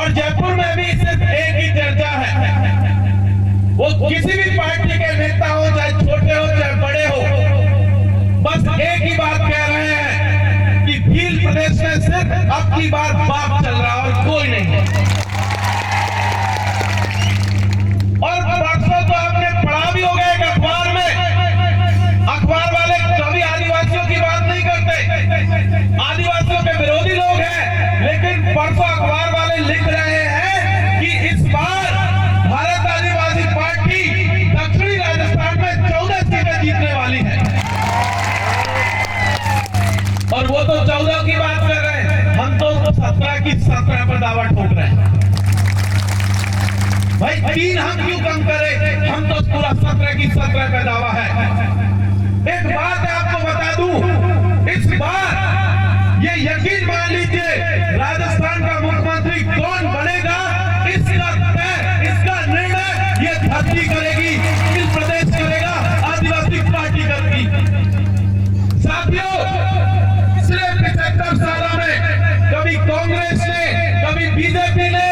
और जयपुर में भी सिर्फ एक ही चर्चा है, वो किसी भी पार्टी के नेता हो, चाहे छोटे हो चाहे बड़े हो, बस एक ही बात कह रहे हैं कि भील प्रदेश में सिर्फ अब की बार बाप चल रहा और कोई नहीं। और परसों तो आपने पढ़ा भी होगा एक अखबार में, अखबार वाले कभी आदिवासियों की बात नहीं करते, आदिवासियों के विरोधी लोग हैं, लेकिन परसों अखबार वाले लिख रहे हैं कि इस बार भारत आदिवासी पार्टी दक्षिणी राजस्थान में 14 सीटें जीतने वाली है। और वो तो 14 की बात कर रहे हैं, हम तो 17 की 17 पर दावा ठोक रहे हैं। भाई 3 हम क्यों कम करें, हम तो पूरा 17 की 17 का दावा है। एक बात आपको बता दूं, इस बार ये यकीन मान लीजिए, राजस्थान का मुख्यमंत्री कौन बनेगा इसका निर्णय ये धरती करेगी, भील प्रदेश करेगा, आदिवासी पार्टी करेगी। साथियों, पिछले 75 सालों में कभी कांग्रेस ने, कभी बीजेपी ने,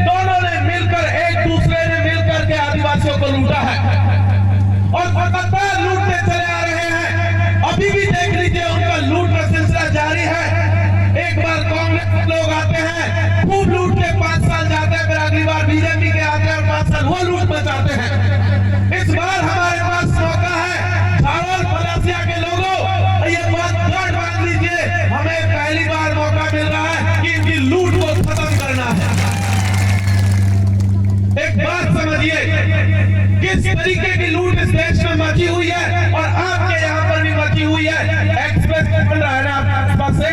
दोनों ने मिलकर, एक दूसरे ने मिलकर के आदिवासियों को लूटा है और लगातार लूटते चले आ रहे हैं। अभी भी देख लीजिए, उनका लूट का सिलसिला जारी है। एक बार कांग्रेस लोग आते हैं, खूब लूट के 5 साल जाते हैं, फिर अगली बार बीजेपी के आते हैं और 5 साल वो लूट मचाते हैं। इस बार हमारे पास मौका है, झाड़ोल पलासिया के लोगों, ये बात गांठ बांध लीजिए, हमें पहली बार मौका मिल रहा है कि इनकी लूट को खत्म करना है। एक बात समझिए, किस तरीके की लूट इस देश में मची हुई है और आपके यहाँ पर भी मची हुई है। एक्सप्रेस बन रहा है ना आसपास से,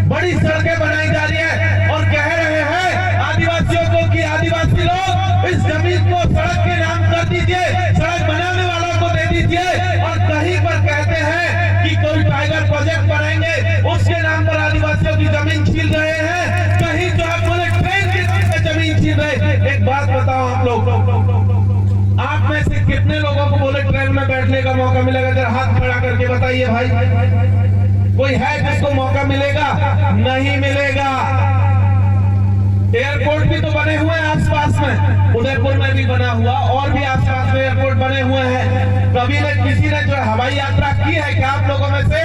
बड़ी सड़कें बनाई जा रही है और कह रहे हैं आदिवासियों को कि आदिवासी लोग इस जमीन को सड़क के नाम कर दीजिए, सड़क बनाने वालों को दे दीजिए। और कहीं पर कहते हैं कि कोई टाइगर प्रोजेक्ट बनाएंगे, उसके नाम पर आदिवासियों की जमीन छीन रहे हैं। कहीं जो आप बोले ट्रेन के नाम पर जमीन छीन रहे। एक बात बताओ आप लोग, आप में से कितने लोगों को बोले ट्रेन में बैठने का मौका मिलेगा? जरा हाथ खड़ा करके बताइए भाई, कोई है जिसको मौका मिलेगा? नहीं मिलेगा। एयरपोर्ट भी तो बने हुए हैं आसपास में, उदयपुर में भी बना हुआ, और भी आसपास में एयरपोर्ट बने हुए हैं। कभी किसी ने जो हवाई यात्रा की है क्या आप लोगों में से?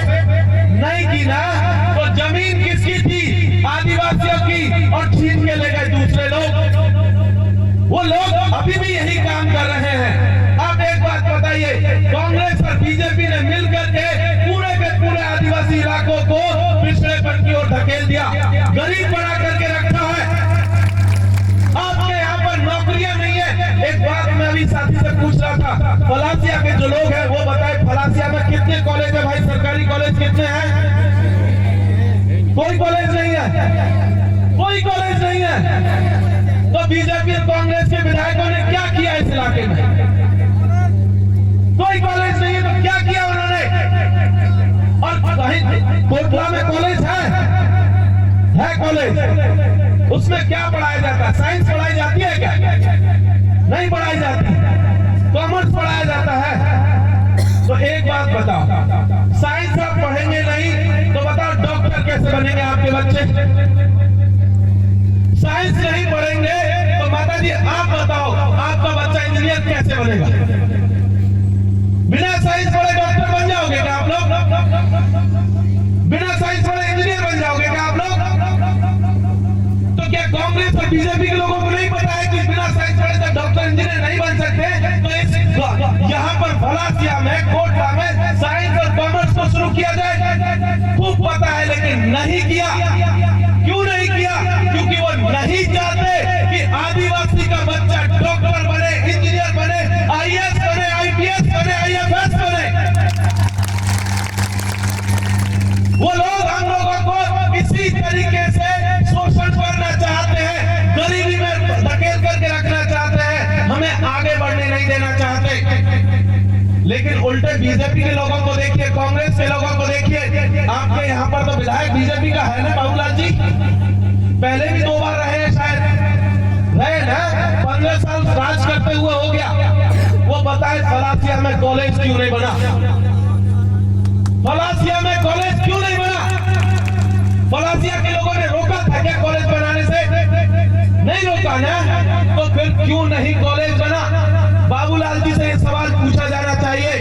नहीं की ना। तो जमीन किसकी थी? आदिवासियों की, और छीन के ले गए दूसरे लोग। वो लोग अभी भी यही काम कर रहे हैं। आप एक बात बताइए, कांग्रेस और बीजेपी ने मिलकर के पूरे के पूरे आदिवासी इलाकों को पिछड़ेपन की ओर धकेल दिया, गरीब बना करके रखा है। आपके यहाँ पर नौकरियां नहीं है। एक बात मैं अभी साथी से पूछ रहा था, पलासिया के जो लोग हैं वो बताए, पलासिया में कितने कॉलेज है भाई? सरकारी कॉलेज कितने हैं? कोई कॉलेज नहीं है, कोई कॉलेज नहीं है। तो बीजेपी और कांग्रेस के विधायकों ने क्या किया इस इलाके में? कोई कॉलेज नहीं है, तो क्या किया उन्होंने? और कहीं कोटला में कॉलेज है कॉलेज, उसमें क्या पढ़ाया जाता है? साइंस पढ़ाई जाती है क्या? नहीं पढ़ाई जाती। कॉमर्स पढ़ाया जाता है। तो एक बात बताओ, साइंस आप पढ़ेंगे नहीं तो बताओ डॉक्टर कैसे बनेंगे आपके बच्चे? साइंस नहीं पढ़ेंगे तो माता जी आप बताओ आपका बच्चा इंजीनियर कैसे बनेगा? बिना साइंस पढ़े डॉक्टर बन जाओगे क्या आप लोग? बिना साइंस पढ़े इंजीनियर बन जाओगे क्या आप लोग? तो क्या कांग्रेस और बीजेपी के लोगों को नहीं पता है कि बिना साइंस पढ़े तो डॉक्टर इंजीनियर नहीं बन सकते? तो इस यहाँ पर पलासिया में, कोटला में साइंस और कॉमर्स को शुरू किया जाए, खूब पता है, लेकिन नहीं किया। क्यों नहीं किया? क्योंकि वो नहीं चाहते कि आदिवासी का बच्चा डॉक्टर बने, इंजीनियर बने, आईएएस बने, आईपीएस बने, आईएफएस बने। वो लोग हम लोगों को इसी तरीके से शोषण करना चाहते हैं, गरीबी में धकेल करके रखना चाहते हैं, हमें आगे बढ़ने नहीं देना चाहते। लेकिन उल्टे बीजेपी के लोगों को देखिए, कांग्रेस के लोगों को देखिए। आपके यहाँ पर तो विधायक बीजेपी का है ना बाबूलाल जी, पहले भी 2 बार रहे हैं, शायद रहे ना, 15 साल राज करते हुए हो गया। वो बताए पलासिया में कॉलेज क्यों नहीं बना? पलासिया में कॉलेज क्यों नहीं बना? पलासिया के लोगों ने रोका था क्या कॉलेज बनाने से? क्यों नहीं कॉलेज बना? बाबूलाल जी से ये सवाल पूछा जाना चाहिए।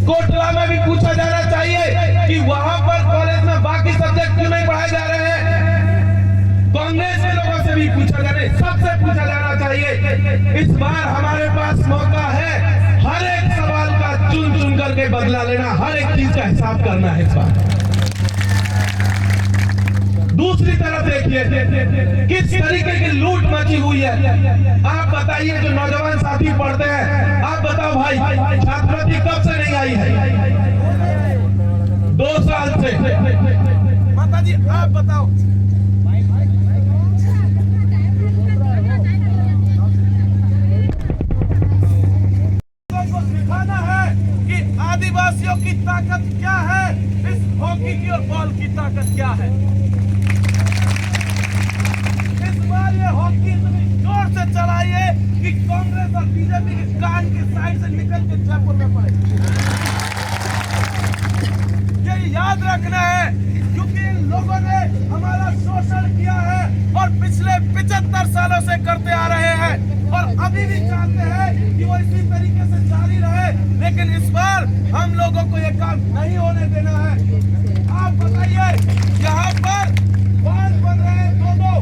कोटला में भी पूछा जाना चाहिए कि वहां पर कॉलेज में बाकी सब्जेक्ट क्यों नहीं पढ़ाए जा रहे हैं। कांग्रेस के लोगों से भी पूछा जाना, सबसे पूछा जाना चाहिए। इस बार हमारे पास मौका है हर एक सवाल का चुन चुन करके बदला लेना, हर एक चीज का हिसाब करना है इस बार। दूसरी तरफ देखिए किस तरीके की लूट मची हुई है। आप बताइए, जो नौजवान साथी पढ़ते हैं, आप बताओ भाई, छात्रवृत्ति कब से नहीं आई है? 2 साल से। माता जी आप बताओ। दिखाना है कि आदिवासियों की ताकत क्या है, इस हॉकी की और बॉल की ताकत क्या है। इस बार ये हॉकी इतनी जोर से चलाइए कि कांग्रेस और बीजेपी के कान की साइड से निकल के जयपुर में पड़े। ये याद रखना है क्योंकि इन लोगों ने हमारा शोषण किया है और पिछले 75 सालों से करते आ रहे हैं और अभी भी चाहते हैं कि वो इसी तरीके से जारी रहे। लेकिन इस बार हम लोगों को ये काम नहीं होने देना है। आप बताइए, यहाँ पर बांध बन रहे हैं, 2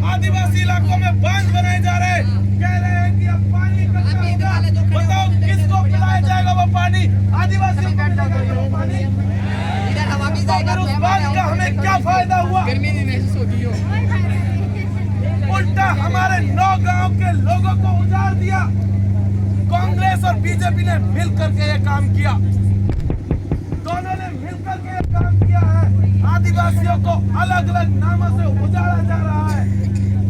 आदिवासी इलाकों में बांध बनाए जा रहे हैं। कह रहे हैं कि अब पानी इकट्ठा होगा, बताओ किसको पिलाया जाएगा वो पानी? आदिवासियों को मिलेगा वो पानी? अगर उस बांध का हमें क्या फायदा हुआ? उल्टा हमारे 9 गांव के लोगों को उजाड़ दिया। कांग्रेस और बीजेपी ने मिल करके ये काम किया, दोनों ने मिल करके ये काम किया है। आदिवासियों को अलग अलग नामों से उजाड़ा जा रहा है।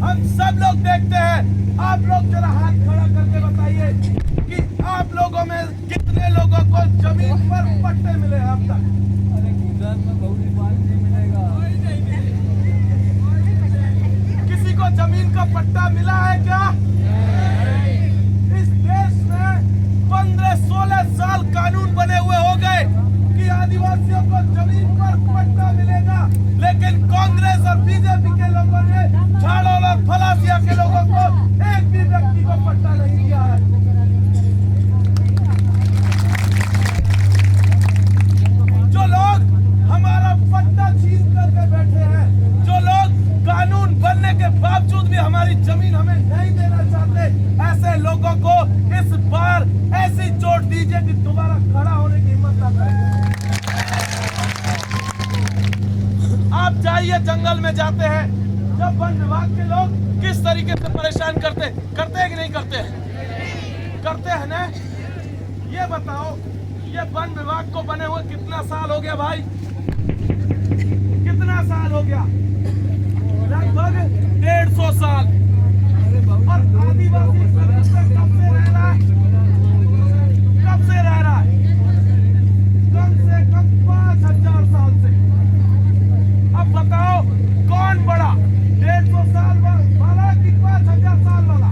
हम सब लोग देखते हैं। आप लोग जरा हाथ खड़ा करके बताइए कि आप लोगों में कितने लोगों को जमीन पर पट्टे मिले हैं अब तक? किसी को जमीन का पट्टा मिला है क्या? इस देश में 15-16 साल कानून बने हुए हो गए कि आदिवासियों को जमीन पर पट्टा मिलेगा, लेकिन कांग्रेस और बीजेपी के लोगों ने, झाड़ोल और फलासिया के लोगों को एक भी व्यक्ति को पट्टा नहीं दिया है। जो लोग हमारा पट्टा छीन करके बैठे हैं, जो लोग कानून बनने के बावजूद भी हमारी जमीन हमें नहीं देना चाहते, ऐसे लोगों को इस बार ऐसी चोट दीजिए कि दोबारा खड़ा होने की हिम्मत ना करें। आप जाइए, जंगल में जाते हैं, जब वन विभाग के लोग किस तरीके से परेशान करते हैं कि नहीं करते हैं? करते हैं ना? ये बताओ, ये वन विभाग को बने हुए कितना साल हो गया भाई? कितना साल हो गया? लगभग 150 साल। और आदिवासी कब से रह रहा है? कब से रह रहा है? कम से कम 5000 साल से। अब बताओ कौन बड़ा, 150 साल वाला कि 5000 साल वाला?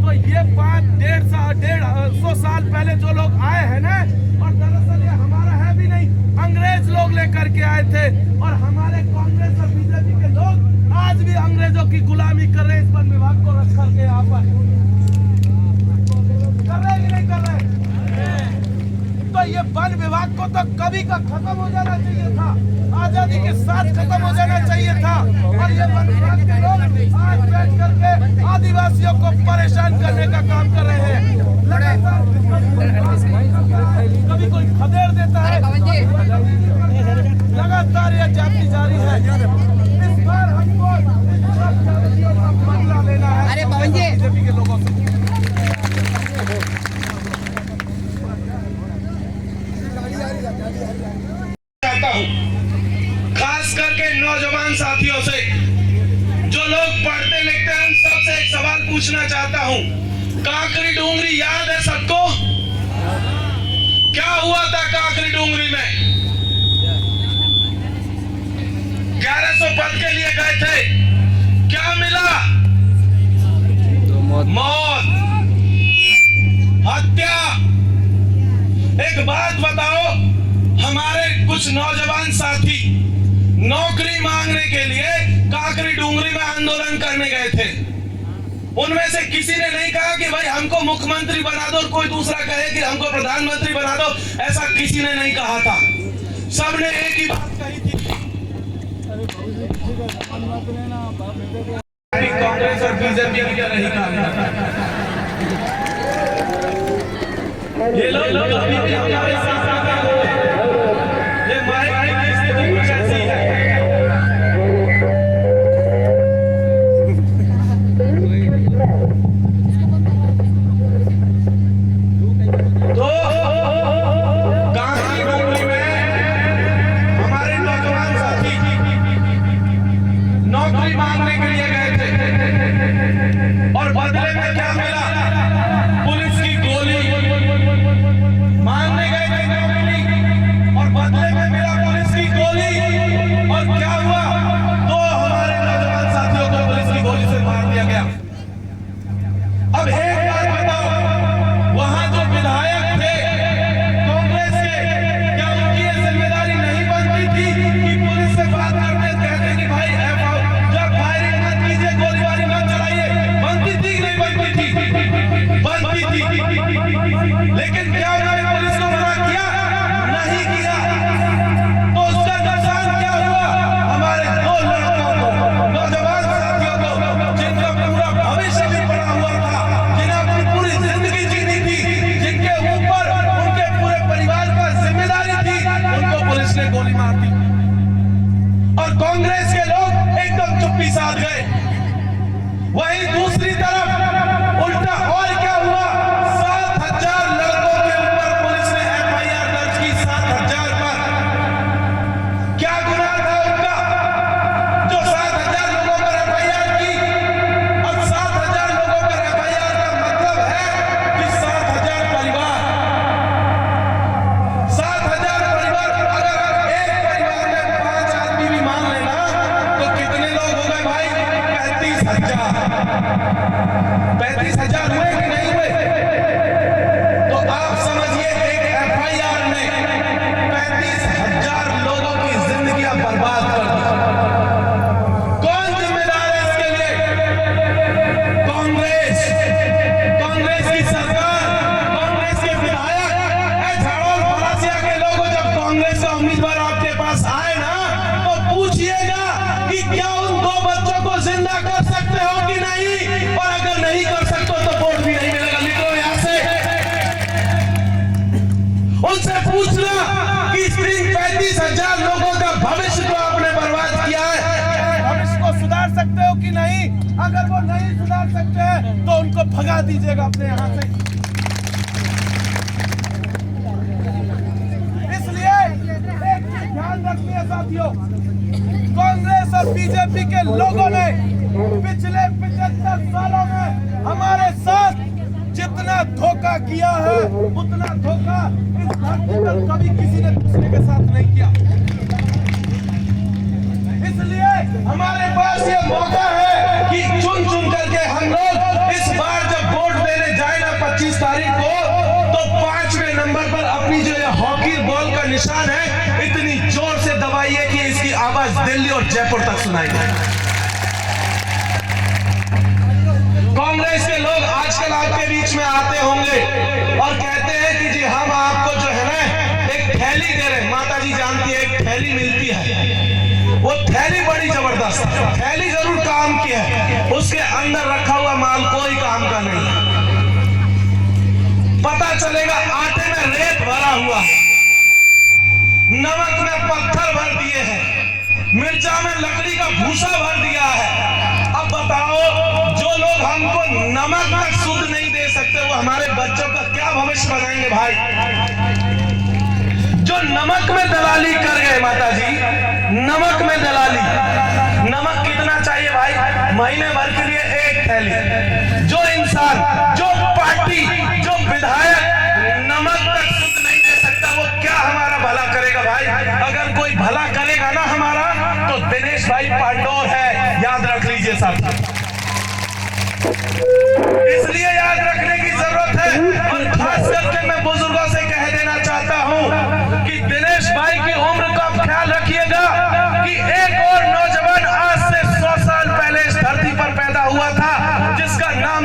तो ये 150 साल पहले जो लोग आए हैं ना, और दरअसल ये हमारा है भी नहीं, अंग्रेज लोग लेकर के आए थे। और हमारे कांग्रेस और बीजेपी के लोग आज भी अंग्रेजों की गुलामी कर रहे हैं। इस वन विभाग को रख करके यहाँ पर कर रहे कि नहीं कर रहे? तो ये वन विभाग को तो कभी का खत्म हो जाना चाहिए था, आजादी के साथ खत्म हो जाना चाहिए था। और ये वन विभाग के लोग आज बैठ करके आदिवासियों को परेशान करने का काम कर रहे हैं। लगातार कभी कोई खदेड़ देता है, लगातार यह जाति जारी है। इस बार हमको बदला लेना है बीजेपी के लोगों से। चाहता हूँ खास करके नौजवान साथियों से, जो लोग पढ़ते लिखते हैं, उन सबसे एक सवाल पूछना चाहता हूँ। काकरी डूंगरी याद है सबको? क्या हुआ था काकरी डूंगरी में? 1100 पद के लिए गए थे, क्या मिला? मौत, हत्या। एक बात बताओ, हमारे कुछ नौजवान साथी नौकरी मांगने के लिए काकरी डूंगरी में आंदोलन करने उनमें से किसी ने नहीं कहा कि भाई हमको मुख्यमंत्री बना दो और कोई दूसरा कहे कि हमको प्रधानमंत्री बना दो। ऐसा किसी ने नहीं कहा था। सबने एक ही बात कही थी। कांग्रेस और बीजेपी की क्या नहीं कहा। ये लोग अभी भी हमारे साथ ये माइक की स्थिति कुछ ऐसी है। तो कांगड़ी डोंगरी में हमारे नौजवान साथी नौकरी मांगने के लिए गए थे और बदले में क्या मिला? पुलिस की गोली। मांगने गए थे नौकरी और बदले में मिला पुलिस की गोली। और क्या हुआ? तो हमारे नौजवान साथियों को पुलिस की गोली से मार दिया गया। अब एक बात बताओ, वहां जो विधायक थे कांग्रेस के, क्या उनकी ये जिम्मेदारी नहीं बनती थी कि पुलिस से बात करते कहते कि भाई जब फायरिंग मत कीजिए, गोलीबारी मत चलाइए? बनती थी कि नहीं बनती थी? बनती थी। लेकिन क्या उन्होंने पुलिस को मना किया? नहीं किया। तो उसका नुकसान क्या हुआ? हमारे दो लड़कों को, नौजवान साथियों को, जिनका पूरा भविष्य भी पड़ा हुआ था, जिन्हें अपनी पूरी जिंदगी जीनी थी, जिनके ऊपर उनके पूरे परिवार का जिम्मेदारी थी, उनको पुलिस ने गोली मार दी। और कांग्रेस के लोग एकदम चुप्पी साध गए। वहीं दूसरी तरफ उल्टा और क्या हुआ? 7,000 लड़कों के ऊपर पुलिस ने FIR दर्ज की। 7,000 पर क्या गुनाह था उनका जो 7,000 लोगों पर FIR की? अब 7,000 लोगों पर FIR का मतलब है कि 7,000 परिवार। 7,000 परिवार। अगर एक परिवार में 5 आदमी भी मान लेना तो कितने लोग हो गए भाई? 35,000। 35,000 हुए कि नहीं हुए? तो आप समझिए एक FIR ने 35,000 लोगों की जिंदगियां बर्बाद कर दी। कौन जिम्मेदार है इसके लिए? कांग्रेस। कांग्रेस की सरकार, कांग्रेस के विधायक। झाड़ू और मलासिया के लोग जब कांग्रेस का उम्मीदवार आपके पास आए ना, तो पूछिएगा कि क्या उन 2 बच्चों को जिंदा कर सकते हो कि नहीं? और अगर नहीं कर सकते तो वोट भी नहीं मिलेगा। निकलो यहां से। उनसे पूछना कि इन 35,000 लोगों का भविष्य को आपने बर्बाद किया है, भविष्य को सुधार सकते हो कि नहीं? अगर वो नहीं सुधार सकते हैं तो उनको भगा दीजिएगा अपने यहाँ से। इसलिए एक चीज ध्यान रखनी है साथियों, कांग्रेस और बीजेपी के लोगों ने पिछले 75 सालों में हमारे साथ जितना धोखा किया है, उतना धोखा इस धरती पर कभी किसी ने दूसरे के साथ नहीं किया। इसलिए हमारे पास ये मौका है कि चुन चुन करके हम लोग इस बार जब वोट देने जाए ना 25 तारीख को, तो 5वें नंबर पर अपनी जो ये हॉकी बॉल का निशान है, इतनी जोर से दबाइए कि इसकी आवाज दिल्ली और जयपुर तक सुनाई दे। कांग्रेस के लोग आजकल आपके बीच में आते होंगे और कहते हैं कि जी हम आपको जो है ना एक थैली दे रहे हैं। माता जी जानती है, एक थैली मिलती है। वो थैली बड़ी जबरदस्त है। थैली जरूर काम की है, उसके अंदर रखा हुआ माल कोई काम का नहीं है। पता चलेगा आटे में रेत भरा हुआ है, नमक में पत्थर भर दिए हैं, मिर्चा में लकड़ी का भूसा भर दिया है। अब बताओ, जो लोग हमको नमक तक शुद्ध नहीं दे सकते, वो हमारे बच्चों का क्या भविष्य बनाएंगे भाई? जो नमक में दलाली कर गए माता जी, नमक में दलाली। नमक कितना चाहिए भाई? महीने भर के लिए एक थैली। जो इंसान, जो पार्टी, जो विधायक नमक तक शुद्ध नहीं दे सकता, वो क्या हमारा भला करेगा भाई? अगर कोई भला करेगा ना हमारा, तो दिनेश भाई पांडोर है, याद रख लीजिए साथ। इसलिए याद रखने की जरूरत है। और खास करके मैं बुजुर्गों से कह देना चाहता हूं कि दिनेश भाई की उम्र का ख्याल रखिएगा कि एक और नौजवान आज से 100 साल पहले इस धरती पर पैदा हुआ था, जिसका नाम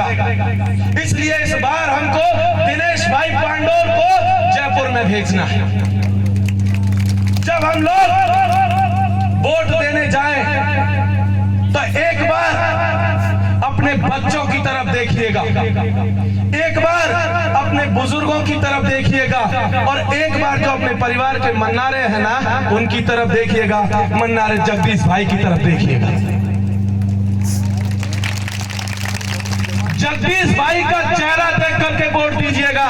देगा। इसलिए इस बार हमको दिनेश भाई पांडोर को जयपुर में भेजना है। जब हम लोग वोट देने जाएं तो एक बार अपने बच्चों की तरफ देखिएगा, एक बार अपने बुजुर्गों की तरफ देखिएगा, और एक बार जो अपने परिवार के मन्नारे हैं ना उनकी तरफ देखिएगा। मन्नारे जगदीश भाई की तरफ देखिएगा। जगदीश भाई का चेहरा देख करके वोट दीजिएगा।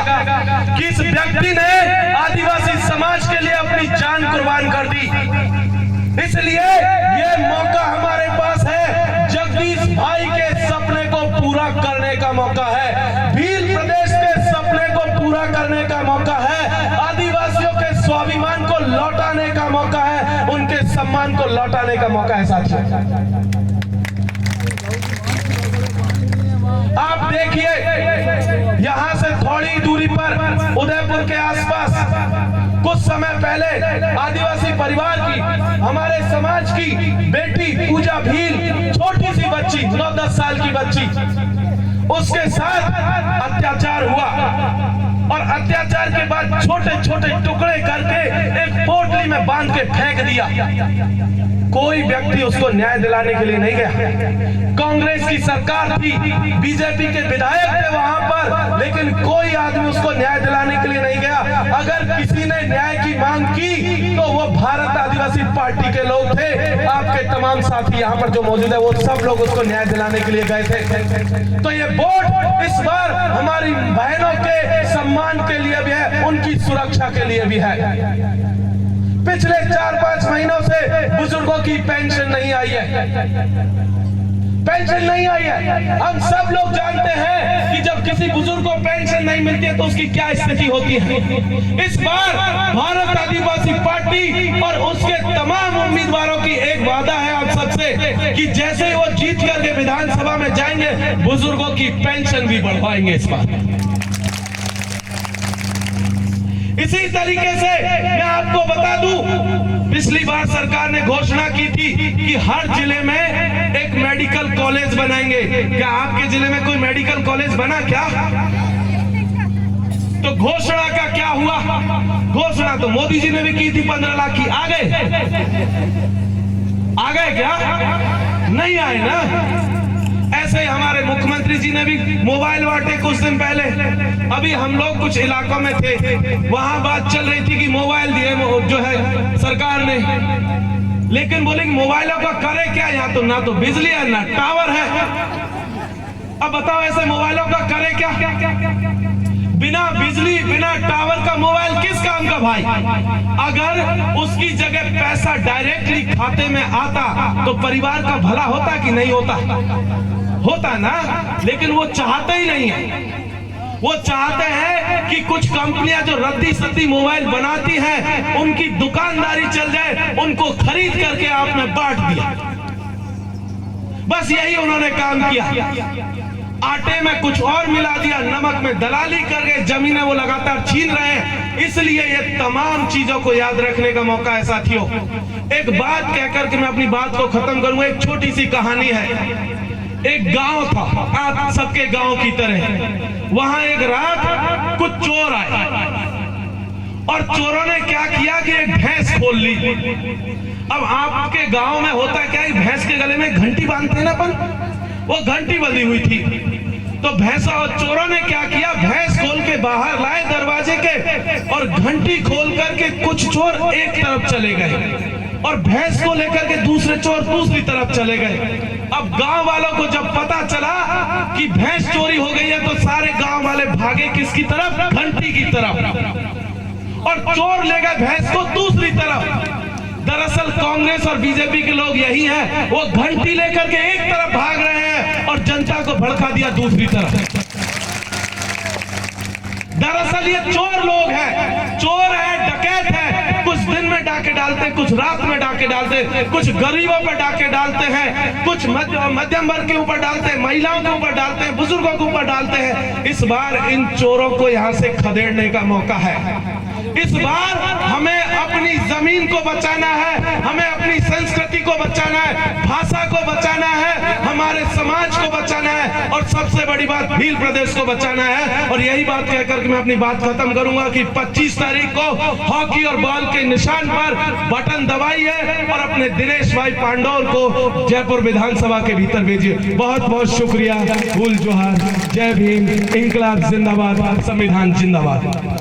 किस व्यक्ति ने आदिवासी समाज के लिए अपनी जान कुर्बान कर दी। इसलिए ये मौका हमारे पास है, जगदीश भाई के सपने को पूरा करने का मौका है, भील प्रदेश के सपने को पूरा करने का मौका है, आदिवासियों के स्वाभिमान को लौटाने का मौका है, उनके सम्मान को लौटाने का मौका है। साथियों आप देखिए, यहां से थोड़ी दूरी पर उदयपुर के आसपास कुछ समय पहले आदिवासी परिवार की, हमारे समाज की बेटी पूजा भील, छोटी सी बच्ची 9-10 साल की बच्ची, उसके साथ अत्याचार हुआ और अत्याचार के बाद छोटे छोटे टुकड़े करके एक पोटली में बांध के फेंक दिया। कोई व्यक्ति उसको न्याय दिलाने के लिए नहीं गया। कांग्रेस की सरकार थी, बीजेपी के विधायक थे वहां पर, लेकिन कोई आदमी उसको न्याय दिलाने के लिए नहीं गया। अगर किसी ने न्याय की मांग की तो वो भारत आदिवासी पार्टी के लोग थे। आपके तमाम साथी यहाँ पर जो मौजूद है वो सब लोग उसको न्याय दिलाने के लिए गए थे। तो ये वोट इस बार हमारी बहनों के सम्मान के लिए भी है, उनकी सुरक्षा के लिए भी है। पिछले 4-5 महीनों से बुजुर्गों की पेंशन नहीं आई है, पेंशन नहीं आई है। हम सब लोग जानते हैं कि जब किसी बुजुर्ग को पेंशन नहीं मिलती है तो उसकी क्या स्थिति होती है। इस बार भारत आदिवासी पार्टी और उसके तमाम उम्मीदवारों की एक वादा है आप सबसे कि जैसे ही वो जीत करके विधानसभा में जाएंगे बुजुर्गों की पेंशन भी बढ़वाएंगे इस बार। इसी तरीके से मैं आपको बता दूं, पिछली बार सरकार ने घोषणा की थी कि हर जिले में एक मेडिकल कॉलेज बनाएंगे। क्या आपके जिले में कोई मेडिकल कॉलेज बना क्या? तो घोषणा का क्या हुआ? घोषणा तो मोदी जी ने भी की थी 15 लाख की। आ गए क्या? नहीं आए ना। ऐसे ही हमारे मुख्यमंत्री जी ने भी मोबाइल बांटे कुछ दिन पहले। अभी हम लोग कुछ इलाकों में थे, वहां बात चल रही थी कि मोबाइल दिए जो है सरकार ने, लेकिन बोलेंगे मोबाइलों का करे क्या? यहाँ तो ना तो बिजली है ना टावर है। अब बताओ ऐसे मोबाइलों का करे क्या? बिना बिजली बिना टावर का मोबाइल किस काम का भाई? अगर उसकी जगह पैसा डायरेक्टली खाते में आता तो परिवार का भला होता कि नहीं होता? होता ना। लेकिन वो चाहते ही नहीं है। वो चाहते हैं कि कुछ कंपनियां जो रद्दी सद्दी मोबाइल बनाती हैं उनकी दुकानदारी चल जाए, उनको खरीद करके आपने बांट दिया। बस यही उन्होंने काम किया। आटे में कुछ और मिला दिया, नमक में दलाली करके जमीनें वो लगातार छीन रहे हैं। इसलिए ये तमाम चीजों को याद रखने का मौका है साथियों। एक बात कहकर के मैं अपनी बात को खत्म करूंगा। एक छोटी सी कहानी है। एक गांव था, आप सबके गांव की तरह। वहां एक रात कुछ चोर आए और चोरों ने क्या किया कि एक भैंस खोल ली। अब आपके गांव में होता क्या है, भैंस के गले में घंटी बांधते हैं ना अपन, वो घंटी बंधी हुई थी। तो भैंसा और चोरों ने क्या किया, भैंस खोल के बाहर लाए दरवाजे के और घंटी खोल करके कुछ चोर एक तरफ चले गए और भैंस को लेकर के दूसरे चोर दूसरी तरफ चले गए। अब गांव वालों को जब पता चला कि भैंस चोरी हो गई है तो सारे गांव वाले भागे किसकी तरफ? घंटी की तरफ। और चोर ले गए भैंस को दूसरी तरफ। दरअसल कांग्रेस और बीजेपी के लोग यही हैं, वो घंटी लेकर के एक तरफ भाग रहे हैं और जनता को भड़का दिया दूसरी तरफ। दरअसल ये चोर लोग हैं, चोर है, डकैत है। कुछ दिन में डाके डालते हैं, कुछ रात में डाके डालते हैं, कुछ गरीबों पर डाके डालते हैं, कुछ मध्यम वर्ग के ऊपर डालते हैं, महिलाओं के ऊपर डालते हैं, बुजुर्गों के ऊपर डालते हैं। इस बार इन चोरों को यहाँ से खदेड़ने का मौका है। इस बार हमें अपनी जमीन को बचाना है, हमें अपनी संस्कृति को बचाना है, भाषा को बचाना है, हमारे समाज को बचाना है और सबसे बड़ी बात भील प्रदेश को बचाना है। और यही बात कहकर मैं अपनी बात खत्म करूंगा कि 25 तारीख को हॉकी और बॉल के निशान पर बटन दबाइए और अपने दिनेश भाई पांडौर को जयपुर विधानसभा के भीतर भेजिए। बहुत बहुत शुक्रिया। फूल जोहार। जय भीम। इंकलाब जिंदाबाद। संविधान जिंदाबाद।